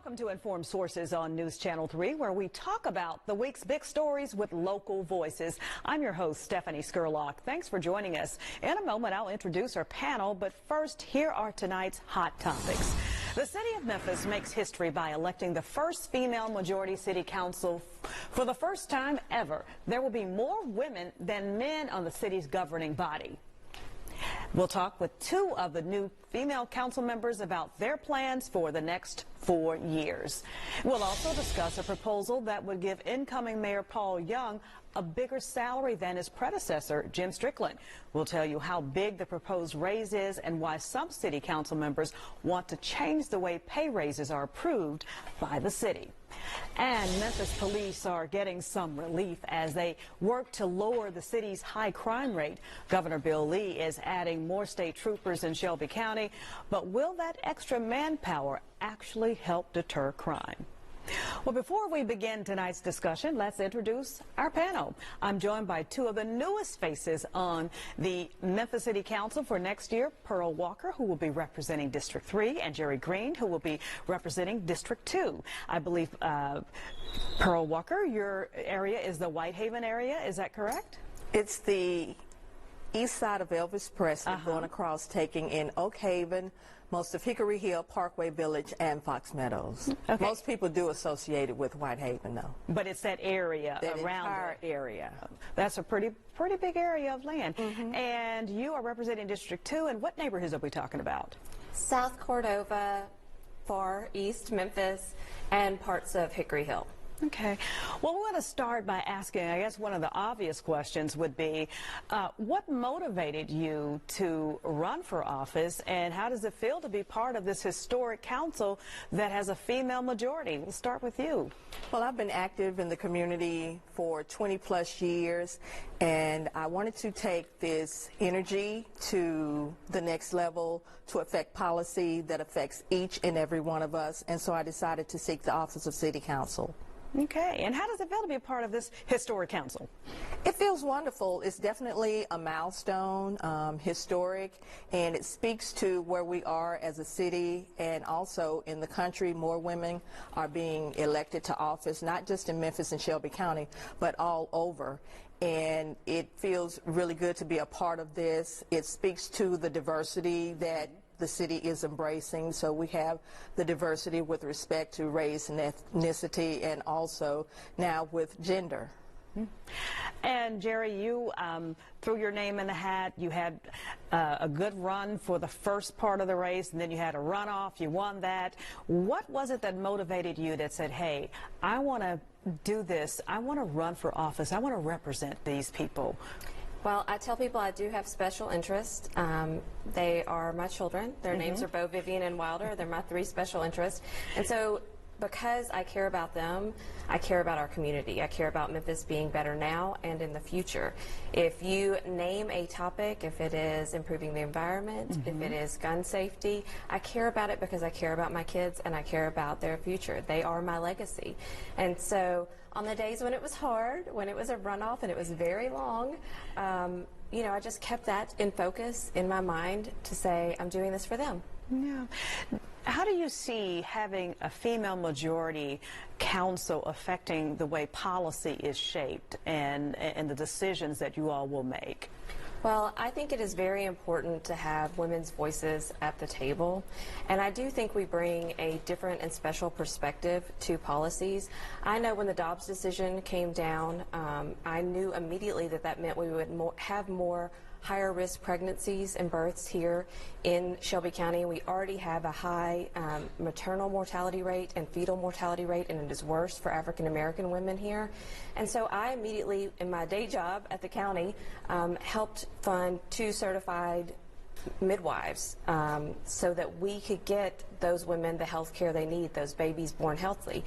Welcome to Informed Sources on News Channel 3, where we talk about the week's big stories with local voices. I'm your host, Stephanie Skurlock. Thanks for joining us. In a moment, I'll introduce our panel, but first, here are tonight's hot topics. The city of Memphis makes history by electing the first female majority city council for the first time ever. There will be more women than men on the city's governing body. We'll talk with two of the new female council members about their plans for the next 4 years. We'll also discuss a proposal that would give incoming Mayor Paul Young a bigger salary than his predecessor, Jim Strickland. We'll tell you how big the proposed raise is and why some city council members want to change the way pay raises are approved by the city. And Memphis police are getting some relief as they work to lower the city's high crime rate. Governor Bill Lee is adding more state troopers in Shelby County, but will that extra manpower actually help deter crime? Well, before we begin tonight's discussion, let's introduce our panel. I'm joined by two of the newest faces on the Memphis City Council for next year, Pearl Walker, who will be representing District 3, and Jerry Green, who will be representing District 2. I believe, Pearl Walker, your area is the Whitehaven area, is that correct? It's the east side of Elvis Presley, going across, taking in Oak Haven, most of Hickory Hill, Parkway Village, and Fox Meadows. Okay. Most people do associate it with Whitehaven, though. But it's that area That around entire it. area. That's a pretty big area of land. And you are representing District 2, and what neighborhoods are we talking about? South Cordova, far east Memphis, and parts of Hickory Hill. Okay. Well, we want to start by asking, I guess one of the obvious questions would be, what motivated you to run for office, and how does it feel to be part of this historic council that has a female majority? We'll start with you. Well, I've been active in the community for 20-plus years, and I wanted to take this energy to the next level to affect policy that affects each and every one of us, and so I decided to seek the office of City Council. Okay, and how does it feel to be a part of this historic council? It feels wonderful. It's definitely a milestone, historic, and it speaks to where we are as a city and also in the country. More women are being elected to office, not just in Memphis and Shelby County, but all over. And it feels really good to be a part of this. It speaks to the diversity that the city is embracing. So we have the diversity with respect to race and ethnicity, and also now with gender. And Jerry, you threw your name in the hat. You had a good run for the first part of the race, and then you had a runoff. You won that. What was it that motivated you that said, hey, I want to do this. I want to run for office. I want to represent these people? Well, I tell people I do have special interests. They are my children. Their names are Bo, Vivian, and Wilder. They're my 3 special interests. And so because I care about them, I care about our community. I care about Memphis being better now and in the future. If you name a topic, if it is improving the environment, if it is gun safety, I care about it because I care about my kids and I care about their future. They are my legacy. And so on the days when it was hard, when it was a runoff and it was very long, you know, I just kept that in focus in my mind to say, I'm doing this for them. Yeah. How do you see having a female majority council affecting the way policy is shaped and the decisions that you all will make? Well, I think it is very important to have women's voices at the table, and I do think we bring a different and special perspective to policies. I know when the Dobbs decision came down, I knew immediately that that meant we would have more higher risk pregnancies and births here in Shelby County. We already have a high maternal mortality rate and fetal mortality rate, and it is worse for African American women here. And so I immediately, in my day job at the county, helped fund 2 certified midwives so that we could get those women the health care they need, those babies born healthy.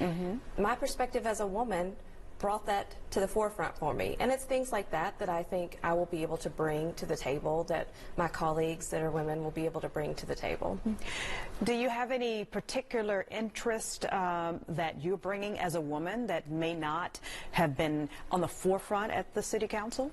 My perspective as a woman brought that to the forefront for me. And it's things like that that I think I will be able to bring to the table, that my colleagues that are women will be able to bring to the table. Do you have any particular interest that you're bringing as a woman that may not have been on the forefront at the City Council?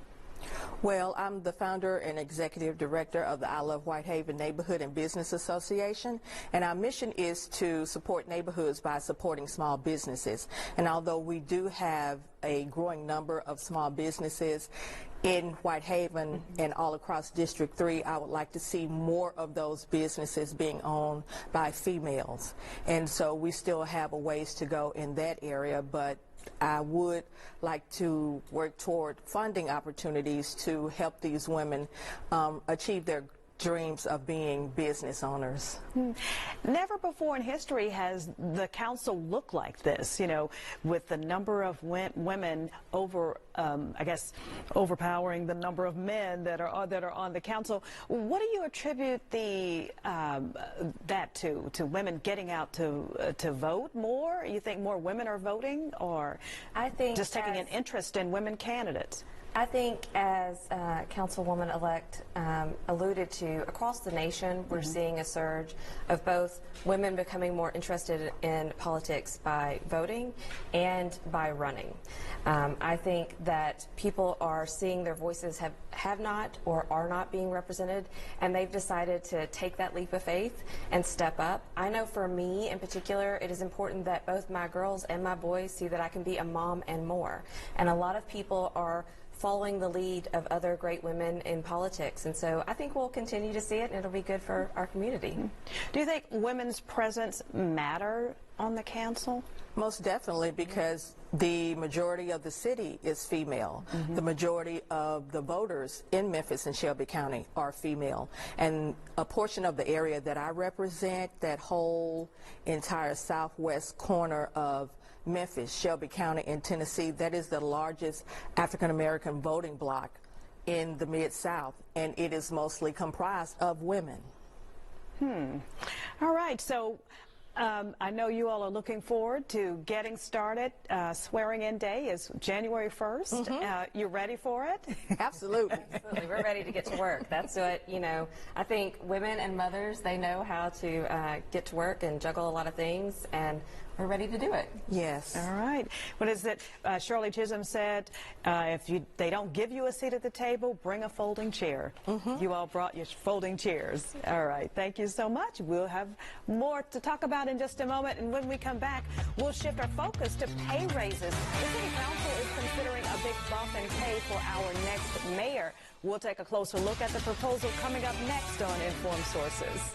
Well, I'm the founder and executive director of the I Love Whitehaven Neighborhood and Business Association, and our mission is to support neighborhoods by supporting small businesses. And although we do have a growing number of small businesses in Whitehaven and all across District 3, I would like to see more of those businesses being owned by females. And so we still have a ways to go in that area, but I would like to work toward funding opportunities to help these women achieve their dreams of being business owners. Never before in history has the council looked like this, you know, with the number of women I guess, overpowering the number of men that are on the council. What do you attribute that to women getting out to vote more? You think more women are voting, or I think just taking an interest in women candidates? I think, as Councilwoman-elect alluded to, across the nation, we're seeing a surge of both women becoming more interested in politics by voting and by running. I think that people are seeing their voices have not or are not being represented, and they've decided to take that leap of faith and step up. I know for me in particular, it is important that both my girls and my boys see that I can be a mom and more. And a lot of people are following the lead of other great women in politics. And so I think we'll continue to see it, and it'll be good for our community. Do you think women's presence matter on the council? Most definitely, because the majority of the city is female. The majority of the voters in Memphis and Shelby County are female. And a portion of the area that I represent, that whole entire southwest corner of Memphis, Shelby County in Tennessee, that is the largest African American voting bloc in the Mid-South, and it is mostly comprised of women. All right, so I know you all are looking forward to getting started. Swearing-in day is January 1st. You ready for it? Absolutely. Absolutely. We're ready to get to work. That's what, you know, I think women and mothers, they know how to get to work and juggle a lot of things, and we're ready to do it. Yes. All right. What is it? Shirley Chisholm said, if they don't give you a seat at the table, bring a folding chair. You all brought your folding chairs. All right. Thank you so much. We'll have more to talk about in just a moment. And when we come back, we'll shift our focus to pay raises. The City Council is considering a big bump in pay for our next mayor. We'll take a closer look at the proposal coming up next on Informed Sources.